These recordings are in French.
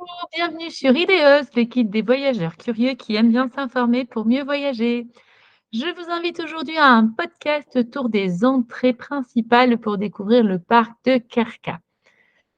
Bonjour, bienvenue sur Ideos, l'équipe des voyageurs curieux qui aiment bien s'informer pour mieux voyager. Je vous invite aujourd'hui à un podcast autour des entrées principales pour découvrir le parc de Karka.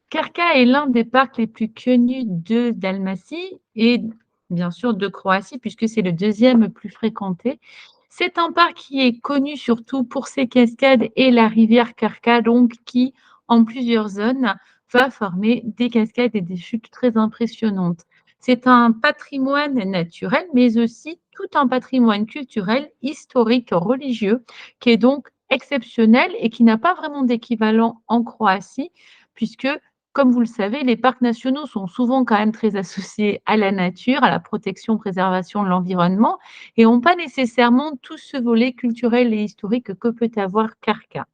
Karka est l'un des parcs les plus connus de Dalmatie et bien sûr de Croatie puisque c'est le deuxième le plus fréquenté. C'est un parc qui est connu surtout pour ses cascades et la rivière Karka, donc qui, en plusieurs zones, va former des cascades et des chutes très impressionnantes. C'est un patrimoine naturel, mais aussi tout un patrimoine culturel, historique, religieux, qui est donc exceptionnel et qui n'a pas vraiment d'équivalent en Croatie, puisque comme vous le savez, les parcs nationaux sont souvent quand même très associés à la nature, à la protection, préservation de l'environnement et n'ont pas nécessairement tout ce volet culturel et historique que peut avoir Karka.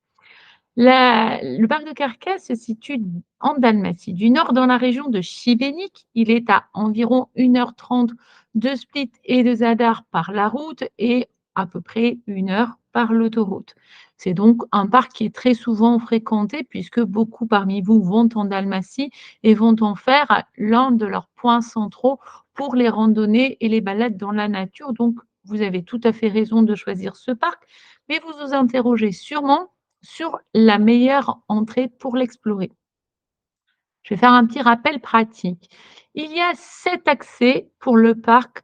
Le parc de Karka se situe en Dalmatie, du nord dans la région de Šibenik. Il est à environ 1h30 de Split et de Zadar par la route et à peu près 1 heure par l'autoroute. C'est donc un parc qui est très souvent fréquenté puisque beaucoup parmi vous vont en Dalmatie et vont en faire l'un de leurs points centraux pour les randonnées et les balades dans la nature. Donc, vous avez tout à fait raison de choisir ce parc, mais vous vous interrogez sûrement sur la meilleure entrée pour l'explorer. Je vais faire un petit rappel pratique. Il y a 7 accès pour le parc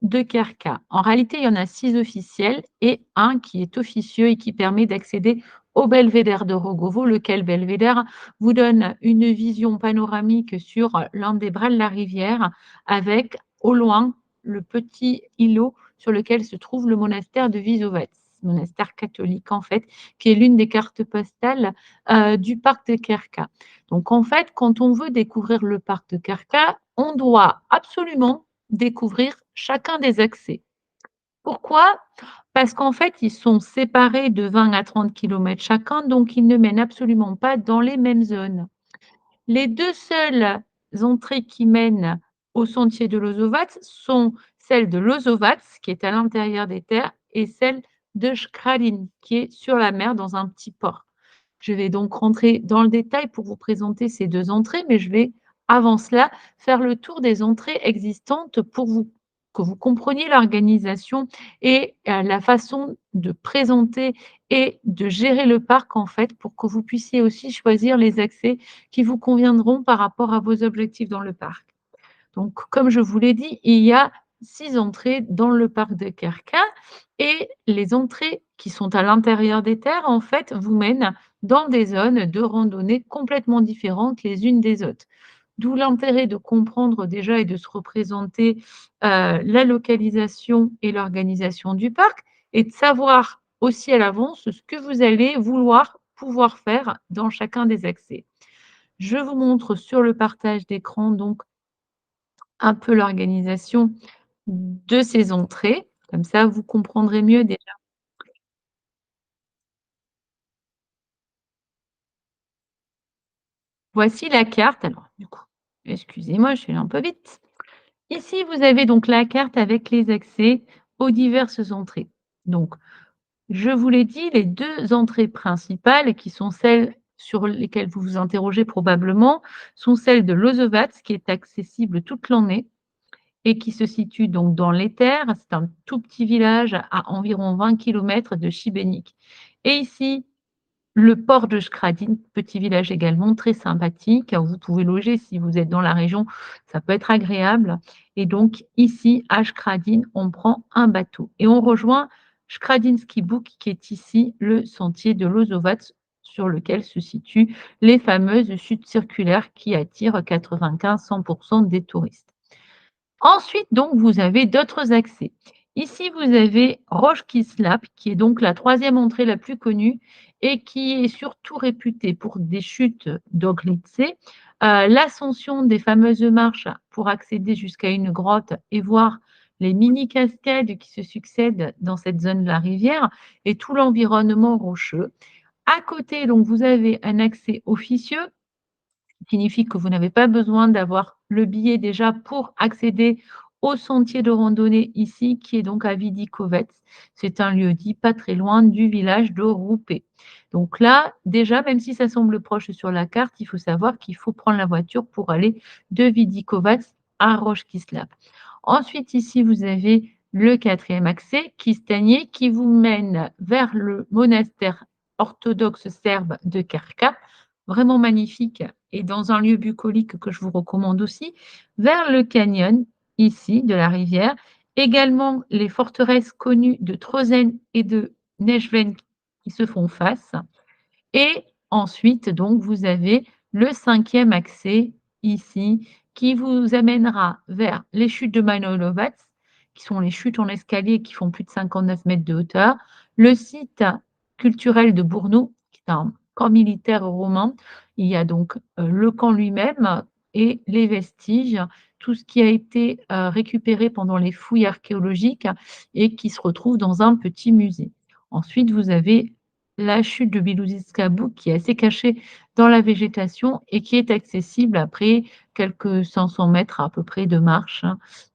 de Kerka. En réalité, il y en a 6 officiels et un qui est officieux et qui permet d'accéder au belvédère de Rogovo, lequel belvédère vous donne une vision panoramique sur l'un des bras de la rivière avec, au loin, le petit îlot sur lequel se trouve le monastère de Vizovac, monastère catholique en fait, qui est l'une des cartes postales du parc de Kerka. Donc en fait, quand on veut découvrir le parc de Kerka, on doit absolument découvrir chacun des accès. Pourquoi? Parce qu'en fait, ils sont séparés de 20 à 30 kilomètres chacun, donc ils ne mènent absolument pas dans les mêmes zones. Les 2 seules entrées qui mènent au sentier de Lozovac sont celle de Lozovac, qui est à l'intérieur des terres, et celle de Škradin, qui est sur la mer dans un petit port. Je vais donc rentrer dans le détail pour vous présenter ces 2 entrées, mais je vais, avant cela, faire le tour des entrées existantes pour que vous compreniez l'organisation et la façon de présenter et de gérer le parc, en fait, pour que vous puissiez aussi choisir les accès qui vous conviendront par rapport à vos objectifs dans le parc. Donc, comme je vous l'ai dit, il y a 6 entrées dans le parc de Kerka et les entrées qui sont à l'intérieur des terres, en fait, vous mènent dans des zones de randonnée complètement différentes les unes des autres. D'où l'intérêt de comprendre déjà et de se représenter, la localisation et l'organisation du parc et de savoir aussi à l'avance ce que vous allez vouloir pouvoir faire dans chacun des accès. Je vous montre sur le partage d'écran donc un peu l'organisation de ces entrées. Comme ça, vous comprendrez mieux déjà. Voici la carte. Alors, du coup, excusez-moi, je suis allée un peu vite. Ici, vous avez donc la carte avec les accès aux diverses entrées. Donc, je vous l'ai dit, les 2 entrées principales qui sont celles sur lesquelles vous vous interrogez probablement, sont celles de Lozovac qui est accessible toute l'année et qui se situe donc dans les terres. C'est un tout petit village à environ 20 kilomètres de Šibenik. Et ici, le port de Škradin, petit village également très sympathique, où vous pouvez loger si vous êtes dans la région, ça peut être agréable. Et donc ici, à Škradin, on prend un bateau et on rejoint Škradinski Buk, qui est ici le sentier de Lozovac, sur lequel se situent les fameuses chutes circulaires qui attirent 95-100 des touristes. Ensuite, donc, vous avez d'autres accès. Ici, vous avez Roški qui est donc la troisième entrée la plus connue et qui est surtout réputée pour des chutes d'Oglice, l'ascension des fameuses marches pour accéder jusqu'à une grotte et voir les mini cascades qui se succèdent dans cette zone de la rivière et tout l'environnement rocheux. À côté, donc, vous avez un accès officieux signifie que vous n'avez pas besoin d'avoir le billet déjà pour accéder au sentier de randonnée ici, qui est donc à Vidikovec. C'est un lieu-dit pas très loin du village de Roupé. Donc là, déjà, même si ça semble proche sur la carte, il faut savoir qu'il faut prendre la voiture pour aller de Vidikovac à Roche-Kislav. Ensuite, ici, vous avez le quatrième accès, Kistagné, qui vous mène vers le monastère orthodoxe serbe de Krka, vraiment magnifique et dans un lieu bucolique que je vous recommande aussi, vers le canyon, ici, de la rivière, également les forteresses connues de Trozen et de Nejven qui se font face. Et ensuite, donc, vous avez le cinquième accès ici qui vous amènera vers les chutes de Manojlovac, qui sont les chutes en escalier qui font plus de 59 mètres de hauteur, le site culturel de Bournou, qui est un camp militaire romain. Il y a donc le camp lui-même et les vestiges, tout ce qui a été récupéré pendant les fouilles archéologiques et qui se retrouve dans un petit musée. Ensuite, vous avez la chute de Bilouzizkabou qui est assez cachée dans la végétation et qui est accessible après quelques 500 mètres à peu près de marche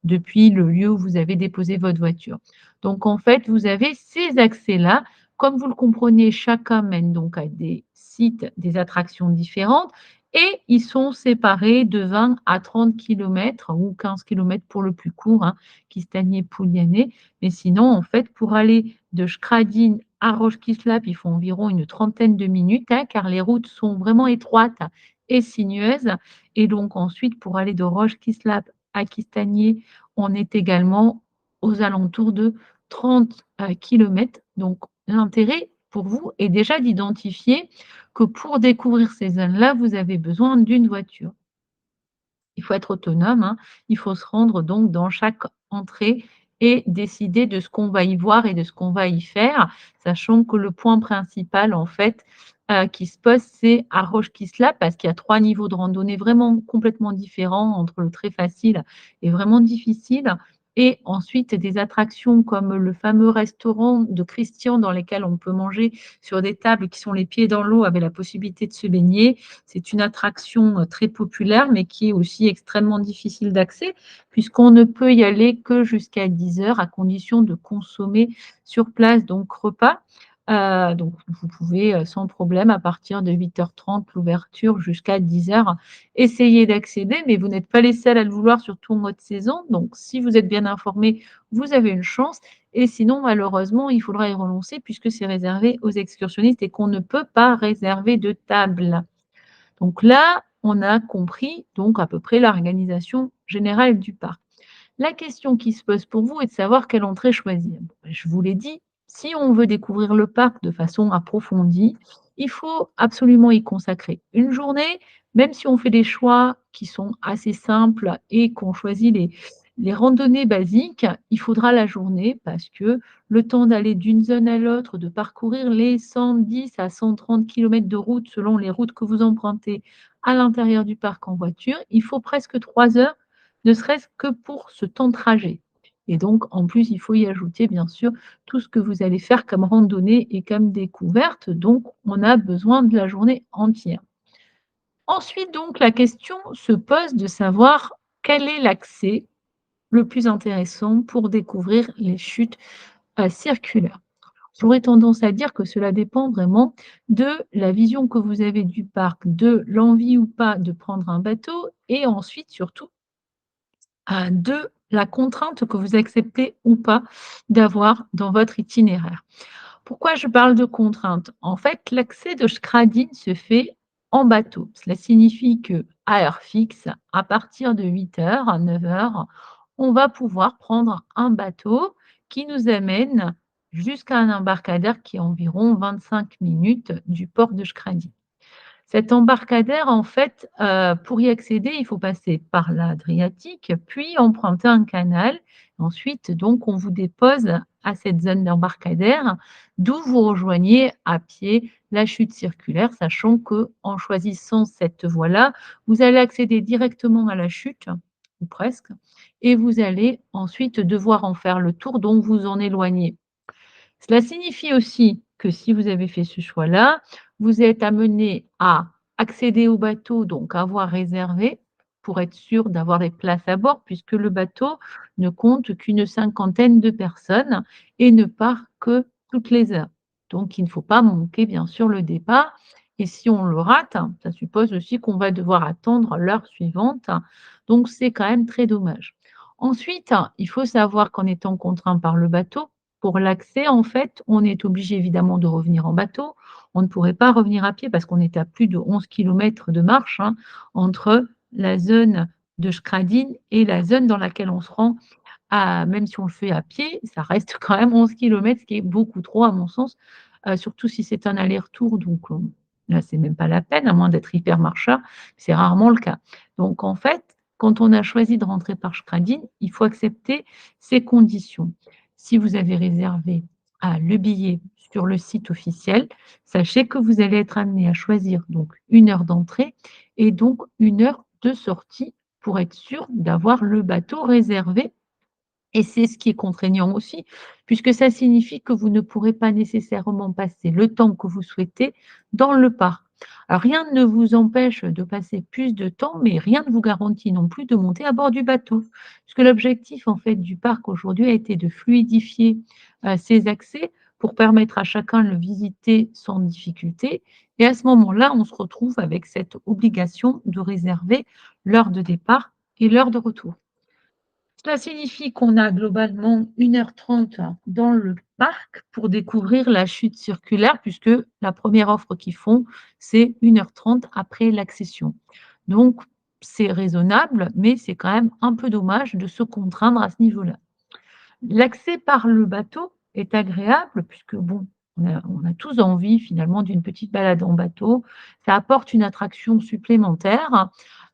depuis le lieu où vous avez déposé votre voiture. Donc en fait, vous avez ces accès-là. Comme vous le comprenez, chacun mène donc à des sites, des attractions différentes et ils sont séparés de 20 à 30 kilomètres ou 15 kilomètres pour le plus court, Kistagné-Pouliané. Mais sinon, en fait, pour aller de Skradin à Roche-Kislav, il faut environ une trentaine de minutes, car les routes sont vraiment étroites et sinueuses. Et donc ensuite, pour aller de Roche-Kislav à Kistagné, on est également aux alentours de 30 kilomètres. Donc l'intérêt pour vous est déjà d'identifier que pour découvrir ces zones-là, vous avez besoin d'une voiture. Il faut être autonome, il faut se rendre donc dans chaque entrée et décider de ce qu'on va y voir et de ce qu'on va y faire, sachant que le point principal en fait, qui se pose, c'est à Roche-Kislav parce qu'il y a 3 niveaux de randonnée vraiment complètement différents entre le très facile et vraiment difficile et ensuite des attractions comme le fameux restaurant de Christian dans lesquels on peut manger sur des tables qui sont les pieds dans l'eau avec la possibilité de se baigner. C'est une attraction très populaire, mais qui est aussi extrêmement difficile d'accès, puisqu'on ne peut y aller que jusqu'à 10 heures, à condition de consommer sur place, donc repas. Donc, vous pouvez sans problème, à partir de 8h30, l'ouverture jusqu'à 10 heures, essayer d'accéder, mais vous n'êtes pas les seuls à le vouloir, surtout en mode saison. Donc, si vous êtes bien informé, vous avez une chance. Et sinon, malheureusement, il faudra y renoncer puisque c'est réservé aux excursionnistes et qu'on ne peut pas réserver de table. Donc là, on a compris donc à peu près l'organisation générale du parc. La question qui se pose pour vous est de savoir quelle entrée choisir. Bon, je vous l'ai dit, si on veut découvrir le parc de façon approfondie, il faut absolument y consacrer une journée, même si on fait des choix qui sont assez simples et qu'on choisit les randonnées basiques, il faudra la journée parce que le temps d'aller d'une zone à l'autre, de parcourir les 110 à 130 kilomètres de route selon les routes que vous empruntez à l'intérieur du parc en voiture, il faut presque 3 heures ne serait-ce que pour ce temps de trajet. Et donc, en plus, il faut y ajouter, bien sûr, tout ce que vous allez faire comme randonnée et comme découverte. Donc, on a besoin de la journée entière. Ensuite, donc, la question se pose de savoir quel est l'accès le plus intéressant pour découvrir les chutes circulaires. J'aurais tendance à dire que cela dépend vraiment de la vision que vous avez du parc, de l'envie ou pas de prendre un bateau et ensuite, surtout, de la contrainte que vous acceptez ou pas d'avoir dans votre itinéraire. Pourquoi je parle de contrainte? En fait, l'accès de Skradin se fait en bateau. Cela signifie que à heure fixe, à partir de 8 heures à 9 heures, on va pouvoir prendre un bateau qui nous amène jusqu'à un embarcadère qui est environ 25 minutes du port de Skradin. Cet embarcadère, en fait, pour y accéder, il faut passer par l'Adriatique, puis emprunter un canal. Ensuite, donc, on vous dépose à cette zone d'embarcadère, d'où vous rejoignez à pied la chute circulaire, sachant qu'en choisissant cette voie-là, vous allez accéder directement à la chute, ou presque, et vous allez ensuite devoir en faire le tour, donc vous en éloigner. Cela signifie aussi que si vous avez fait ce choix-là, vous êtes amené à accéder au bateau, donc avoir réservé pour être sûr d'avoir des places à bord, puisque le bateau ne compte qu'une cinquantaine de personnes et ne part que toutes les heures. Donc il ne faut pas manquer bien sûr le départ et si on le rate, ça suppose aussi qu'on va devoir attendre l'heure suivante, donc c'est quand même très dommage. Ensuite, il faut savoir qu'en étant contraint par le bateau, pour l'accès, en fait, on est obligé évidemment de revenir en bateau. On ne pourrait pas revenir à pied parce qu'on est à plus de 11 kilomètres de marche, hein, entre la zone de Skradin et la zone dans laquelle on se rend même si on le fait à pied, ça reste quand même 11 kilomètres, ce qui est beaucoup trop à mon sens, surtout si c'est un aller-retour donc là, c'est même pas la peine, à moins d'être hyper marcheur, c'est rarement le cas. Donc en fait, quand on a choisi de rentrer par Skradin, il faut accepter ces conditions. Si vous avez réservé, le billet sur le site officiel, sachez que vous allez être amené à choisir donc 1 heure d'entrée et donc 1 heure de sortie pour être sûr d'avoir le bateau réservé et c'est ce qui est contraignant aussi, puisque ça signifie que vous ne pourrez pas nécessairement passer le temps que vous souhaitez dans le parc. Alors rien ne vous empêche de passer plus de temps, mais rien ne vous garantit non plus de monter à bord du bateau. Puisque l'objectif en fait du parc aujourd'hui a été de fluidifier, ces accès pour permettre à chacun de le visiter sans difficulté et à ce moment-là, on se retrouve avec cette obligation de réserver l'heure de départ et l'heure de retour. Cela signifie qu'on a globalement 1 h 30 dans le parc pour découvrir la chute circulaire puisque la première offre qu'ils font, c'est 1 h 30 après l'accession. Donc c'est raisonnable, mais c'est quand même un peu dommage de se contraindre à ce niveau-là. L'accès par le bateau est agréable puisque bon, on a tous envie finalement d'une petite balade en bateau. Ça apporte une attraction supplémentaire.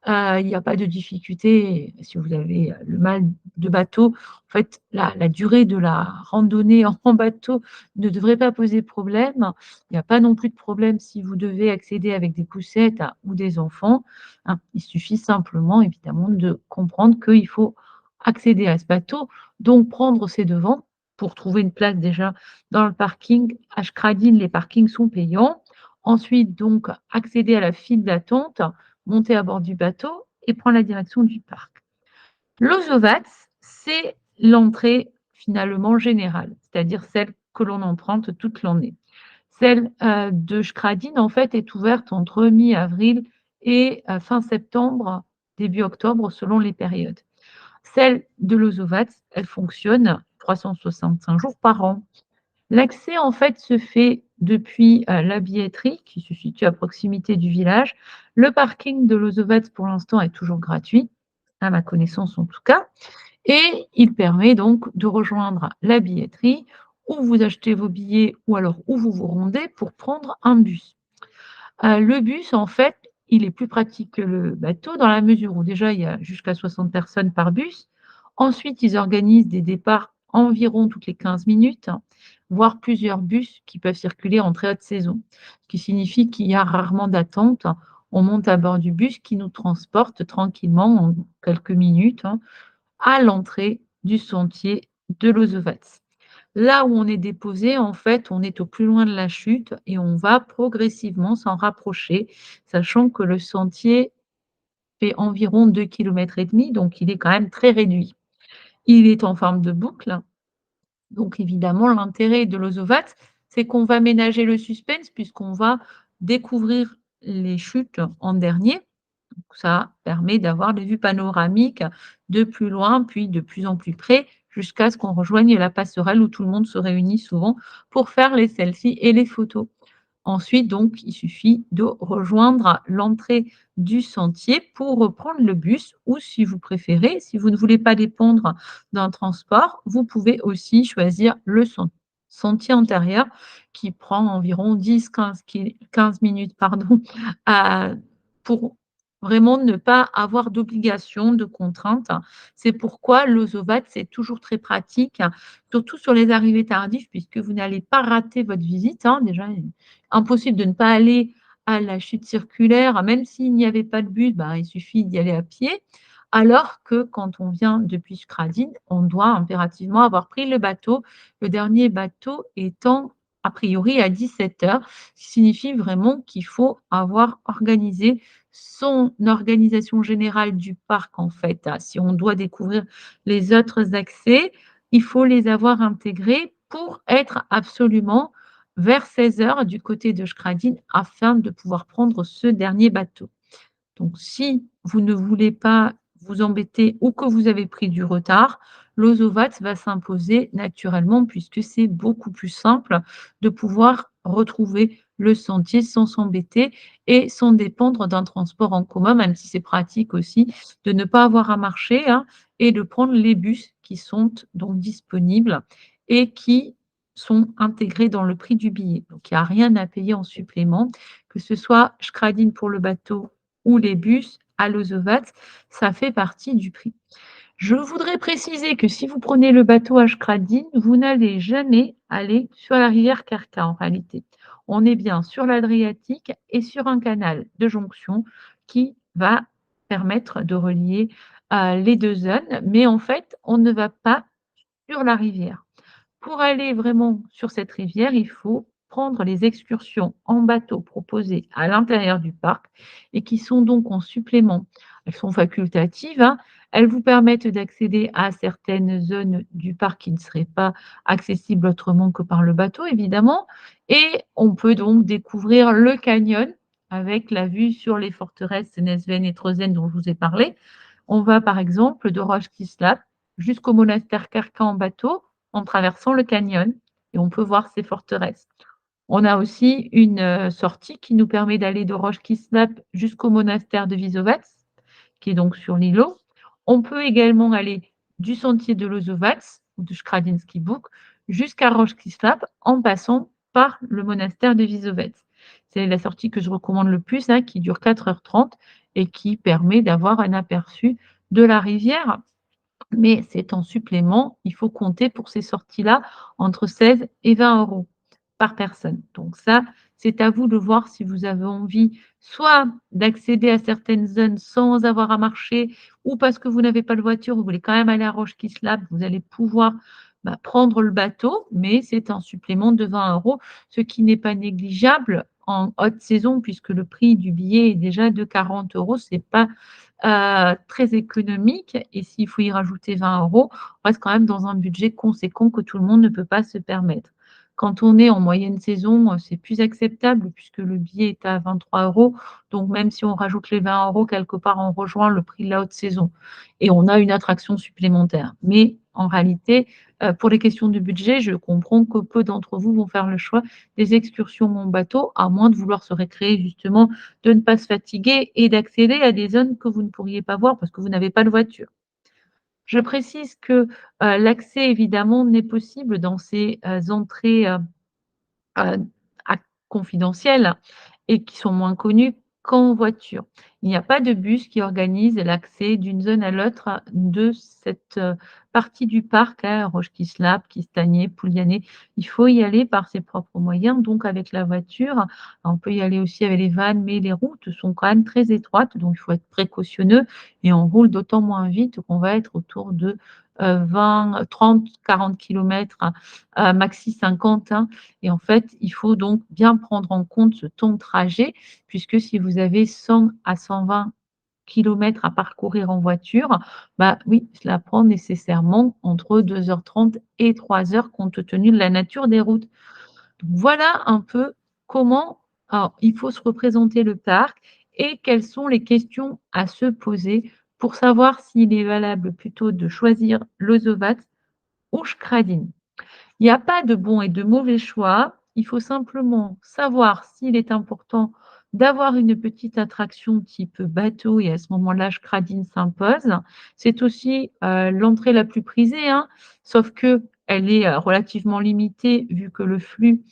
Il n'y a pas de difficulté si vous avez le mal de bateau. En fait, la durée de la randonnée en bateau ne devrait pas poser problème. Il n'y a pas non plus de problème si vous devez accéder avec des poussettes ou des enfants, hein. Il suffit simplement évidemment de comprendre qu'il faut accéder à ce bateau donc prendre ses devants pour trouver une place déjà dans le parking. À Skradin, les parkings sont payants. Ensuite, donc, accéder à la file d'attente, monter à bord du bateau et prendre la direction du parc. L'Ozovats, c'est l'entrée finalement générale, c'est-à-dire celle que l'on emprunte toute l'année. Celle de Skradin, en fait, est ouverte entre mi-avril et fin septembre, début octobre, selon les périodes. Celle de l'Ozovats, elle fonctionne 365 jours par an. L'accès, en fait, se fait depuis, la billetterie qui se situe à proximité du village. Le parking de l'Ozovats, pour l'instant, est toujours gratuit, à ma connaissance en tout cas et il permet donc de rejoindre la billetterie où vous achetez vos billets ou alors où vous vous rendez pour prendre un bus. Le bus, en fait, il est plus pratique que le bateau dans la mesure où déjà il y a jusqu'à 60 personnes par bus. Ensuite, ils organisent des départs environ toutes les 15 minutes, voire plusieurs bus qui peuvent circuler en très haute saison. Ce qui signifie qu'il y a rarement d'attente. On monte à bord du bus qui nous transporte tranquillement en quelques minutes, hein, à l'entrée du sentier de l'Ozovats. Là où on est déposé, en fait, on est au plus loin de la chute et on va progressivement s'en rapprocher, sachant que le sentier fait environ 2,5 km, donc il est quand même très réduit. Il est en forme de boucle, donc évidemment l'intérêt de l'Ozovat, c'est qu'on va ménager le suspense puisqu'on va découvrir les chutes en dernier. Ça permet d'avoir des vues panoramiques de plus loin, puis de plus en plus près, jusqu'à ce qu'on rejoigne la passerelle où tout le monde se réunit souvent pour faire les selfies et les photos. Ensuite, donc, il suffit de rejoindre l'entrée du sentier pour reprendre le bus ou si vous préférez, si vous ne voulez pas dépendre d'un transport, vous pouvez aussi choisir le sentier intérieur qui prend environ 10-15 minutes pardon, à pour vraiment ne pas avoir d'obligation, de contrainte. C'est pourquoi l'Ozovat, c'est toujours très pratique, surtout sur les arrivées tardives puisque vous n'allez pas rater votre visite, hein. Déjà, impossible de ne pas aller à la chute circulaire, même s'il n'y avait pas de bus, ben, il suffit d'y aller à pied. Alors que quand on vient depuis Skradin, on doit impérativement avoir pris le bateau, le dernier bateau étant a priori à 17 heures, ce qui signifie vraiment qu'il faut avoir organisé son organisation générale du parc en fait. Si on doit découvrir les autres accès, il faut les avoir intégrés pour être absolument vers 16 heures du côté de Schradine afin de pouvoir prendre ce dernier bateau. Donc si vous ne voulez pas vous embêter ou que vous avez pris du retard, l'Ozovat va s'imposer naturellement puisque c'est beaucoup plus simple de pouvoir retrouver le sentier sans s'embêter et sans dépendre d'un transport en commun, même si c'est pratique aussi de ne pas avoir à marcher, hein, et de prendre les bus qui sont donc disponibles et qui sont intégrés dans le prix du billet. Donc il n'y a rien à payer en supplément, que ce soit Schradine pour le bateau ou les bus à Lozovat, ça fait partie du prix. Je voudrais préciser que si vous prenez le bateau à Schradine, vous n'allez jamais aller sur la rivière Kerka en réalité. On est bien sur l'Adriatique et sur un canal de jonction qui va permettre de relier les deux zones, mais en fait, on ne va pas sur la rivière. Pour aller vraiment sur cette rivière, il faut prendre les excursions en bateau proposées à l'intérieur du parc et qui sont donc en supplément. Elles sont facultatives, hein. Elles vous permettent d'accéder à certaines zones du parc qui ne seraient pas accessibles autrement que par le bateau, évidemment. Et on peut donc découvrir le canyon avec la vue sur les forteresses Nesven et Trozen dont je vous ai parlé. On va par exemple de Roche-Kislap jusqu'au monastère Carcan en bateau en traversant le canyon et on peut voir ces forteresses. On a aussi une sortie qui nous permet d'aller de Roche-Kislap jusqu'au monastère de Visovats, qui est donc sur l'îlot. On peut également aller du sentier de Lozovats ou de Skradinsky Buk jusqu'à Roche-Kislap en passant par le monastère de Visovets. C'est la sortie que je recommande le plus, hein, qui dure 4h30 et qui permet d'avoir un aperçu de la rivière, mais c'est en supplément. Il faut compter pour ces sorties-là entre 16 et 20 euros par personne. Donc ça, c'est à vous de voir si vous avez envie soit d'accéder à certaines zones sans avoir à marcher, ou parce que vous n'avez pas de voiture, vous voulez quand même aller à Roche-Kislap, vous allez pouvoir prendre le bateau, mais c'est un supplément de 20 euros, ce qui n'est pas négligeable en haute saison, puisque le prix du billet est déjà de 40 euros. C'est pas très économique et s'il faut y rajouter 20 euros, on reste quand même dans un budget conséquent que tout le monde ne peut pas se permettre. Quand on est en moyenne saison, c'est plus acceptable puisque le billet est à 23 euros. Donc même si on rajoute les 20 euros, quelque part, on rejoint le prix de la haute saison et on a une attraction supplémentaire. Mais en réalité, pour les questions de budget, je comprends que peu d'entre vous vont faire le choix des excursions en bateau, à moins de vouloir se récréer justement, de ne pas se fatiguer et d'accéder à des zones que vous ne pourriez pas voir parce que vous n'avez pas de voiture. Je précise que l'accès, évidemment, n'est possible dans ces entrées heu, à confidentielles et qui sont moins connus qu'en voiture. Il n'y a pas de bus qui organise l'accès d'une zone à l'autre de cette, partie du parc, hein, Roche-Kislap, Kistagné, Pouliané. Il faut y aller par ses propres moyens, donc avec la voiture. On peut y aller aussi avec les vannes, mais les routes sont quand même très étroites, donc il faut être précautionneux et on roule d'autant moins vite qu'on va être autour de, 20, 30, 40 kilomètres, maxi 50, hein, et en fait, il faut donc bien prendre en compte ce temps de trajet, puisque si vous avez 100 à 120 kilomètres à parcourir en voiture, bah oui, cela prend nécessairement entre 2h30 et 3 heures compte tenu de la nature des routes. Donc voilà un peu comment alors, il faut se représenter le parc et quelles sont les questions à se poser pour savoir s'il est valable plutôt de choisir Lozovat ou Schradine. Il n'y a pas de bon et de mauvais choix. Il faut simplement savoir s'il est important d'avoir une petite attraction type bateau et à ce moment-là, Schradine s'impose. C'est aussi, l'entrée la plus prisée, hein, sauf qu'elle est, relativement limitée vu que le flux,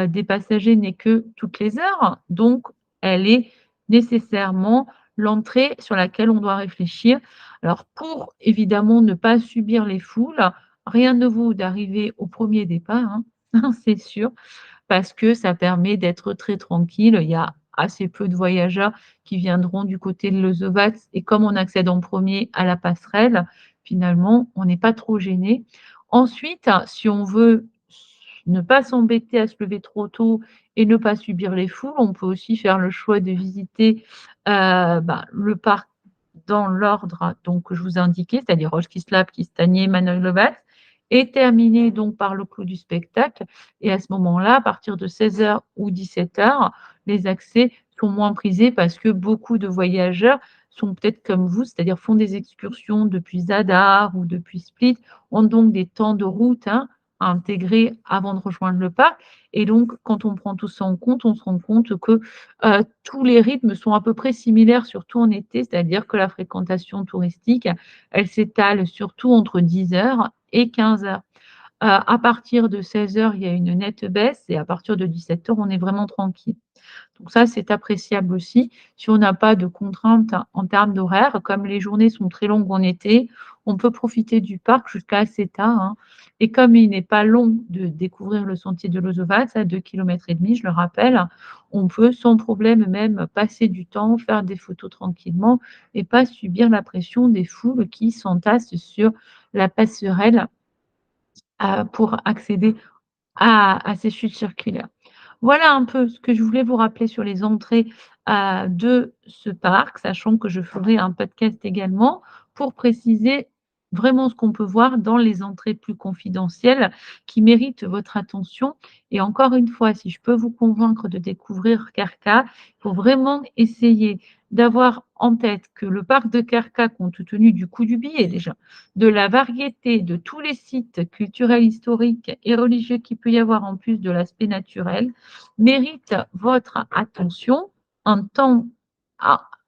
des passagers n'est que toutes les heures. Donc elle est nécessairement l'entrée sur laquelle on doit réfléchir. Alors pour évidemment ne pas subir les foules, rien ne vaut d'arriver au premier départ, hein, c'est sûr, parce que ça permet d'être très tranquille. Il y a assez peu de voyageurs qui viendront du côté de Lozovac et comme on accède en premier à la passerelle, finalement, on n'est pas trop gêné. Ensuite, si on veut ne pas s'embêter à se lever trop tôt et ne pas subir les foules, on peut aussi faire le choix de visiter, le parc dans l'ordre donc que je vous ai indiqué, c'est-à-dire Roche Kislap, Kistagné, Manojlovac est terminé donc par le clou du spectacle et à ce moment-là, à partir de 16 heures ou 17 heures, les accès sont moins prisés parce que beaucoup de voyageurs sont peut-être comme vous, c'est-à-dire font des excursions depuis Zadar ou depuis Split, ont donc des temps de route, hein, à intégrer avant de rejoindre le parc et donc quand on prend tout ça en compte, on se rend compte que, tous les rythmes sont à peu près similaires, surtout en été, c'est-à-dire que la fréquentation touristique, elle s'étale surtout entre 10 heures et 15 heures. À partir de 16 heures, il y a une nette baisse et à partir de 17 heures, on est vraiment tranquille. Donc ça, c'est appréciable aussi. Si on n'a pas de contraintes en termes d'horaire, comme les journées sont très longues en été, on peut profiter du parc jusqu'à assez tard, hein. Et comme il n'est pas long de découvrir le sentier de l'Ozovac, à 2,5 km, je le rappelle, on peut sans problème même passer du temps, faire des photos tranquillement et pas subir la pression des foules qui s'entassent sur la passerelle, pour accéder à ces chutes circulaires. Voilà un peu ce que je voulais vous rappeler sur les entrées, de ce parc, sachant que je ferai un podcast également pour préciser vraiment ce qu'on peut voir dans les entrées plus confidentielles qui méritent votre attention et encore une fois, si je peux vous convaincre de découvrir Carca, il faut vraiment essayer d'avoir en tête que le parc de Carca, compte tenu du coût du billet déjà, de la variété de tous les sites culturels, historiques et religieux qu'il peut y avoir en plus de l'aspect naturel, mérite votre attention, un temps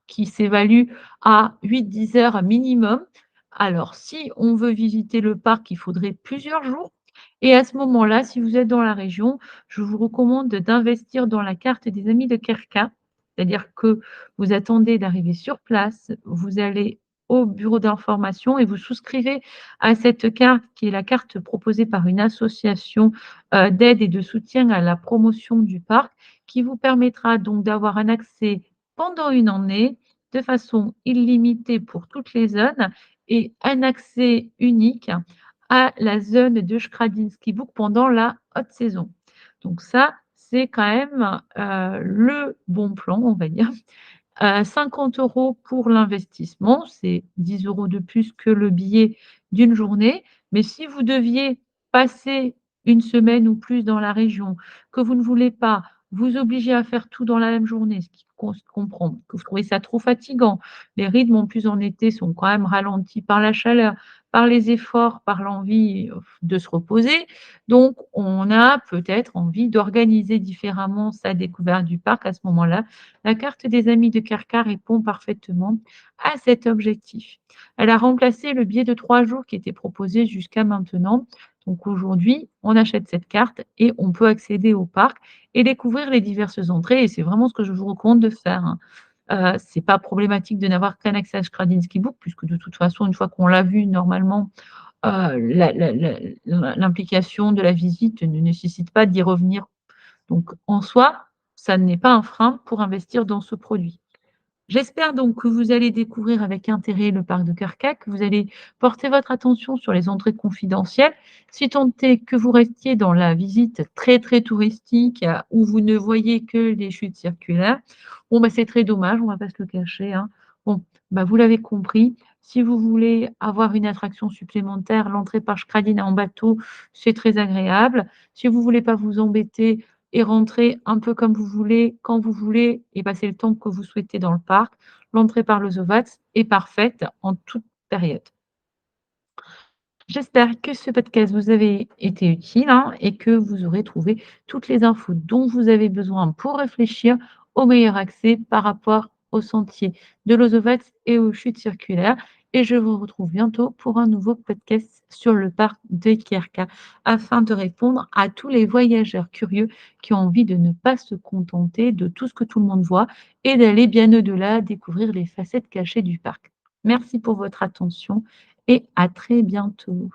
qui s'évalue à 8 10 heures minimum. Alors, si on veut visiter le parc, il faudrait plusieurs jours. Et à ce moment-là, si vous êtes dans la région, je vous recommande d'investir dans la carte des Amis de Kerka. C'est-à-dire que vous attendez d'arriver sur place, vous allez au bureau d'information et vous souscrivez à cette carte qui est la carte proposée par une association d'aide et de soutien à la promotion du parc qui vous permettra donc d'avoir un accès pendant une année de façon illimitée pour toutes les zones et un accès unique à la zone de Schradinski Book pendant la haute saison. Donc ça, c'est quand même, le bon plan, on va dire. 50 € pour l'investissement, c'est 10 € de plus que le billet d'une journée. Mais si vous deviez passer une semaine ou plus dans la région, que vous ne voulez pas vous obliger à faire tout dans la même journée, ce qui se comprend, que vous trouvez ça trop fatigant, les rythmes en plus en été sont quand même ralentis par la chaleur, par les efforts, par l'envie, de se reposer. Donc on a peut-être envie d'organiser différemment sa découverte du parc à ce moment-là. La carte des Amis de Kerka répond parfaitement à cet objectif. Elle a remplacé le billet de 3 jours qui était proposé jusqu'à maintenant. Donc aujourd'hui, on achète cette carte et on peut accéder au parc et découvrir les diverses entrées et c'est vraiment ce que je vous recommande de faire, hein. C'est pas problématique de n'avoir qu'un accès à Skradinski Book puisque de toute façon, une fois qu'on l'a vu normalement, l'implication de la visite ne nécessite pas d'y revenir. Donc en soi, ça n'est pas un frein pour investir dans ce produit. J'espère donc que vous allez découvrir avec intérêt le parc de Kerkak, que vous allez porter votre attention sur les entrées confidentielles. Si tant est que vous restiez dans la visite très, très touristique, où vous ne voyez que les chutes circulaires, bon, bah, c'est très dommage, on ne va pas se le cacher, hein. Bon, bah, vous l'avez compris, si vous voulez avoir une attraction supplémentaire, l'entrée par Skradina en bateau, c'est très agréable. Si vous ne voulez pas vous embêter, et rentrer un peu comme vous voulez, quand vous voulez et passer le temps que vous souhaitez dans le parc. L'entrée par le Zovac est parfaite en toute période. J'espère que ce podcast vous avait été utile, hein, et que vous aurez trouvé toutes les infos dont vous avez besoin pour réfléchir au meilleur accès par rapport aux sentiers de l'Ozovac et aux chutes circulaires. Et je vous retrouve bientôt pour un nouveau podcast sur le parc de Kierka afin de répondre à tous les voyageurs curieux qui ont envie de ne pas se contenter de tout ce que tout le monde voit et d'aller bien au-delà, découvrir les facettes cachées du parc. Merci pour votre attention et à très bientôt.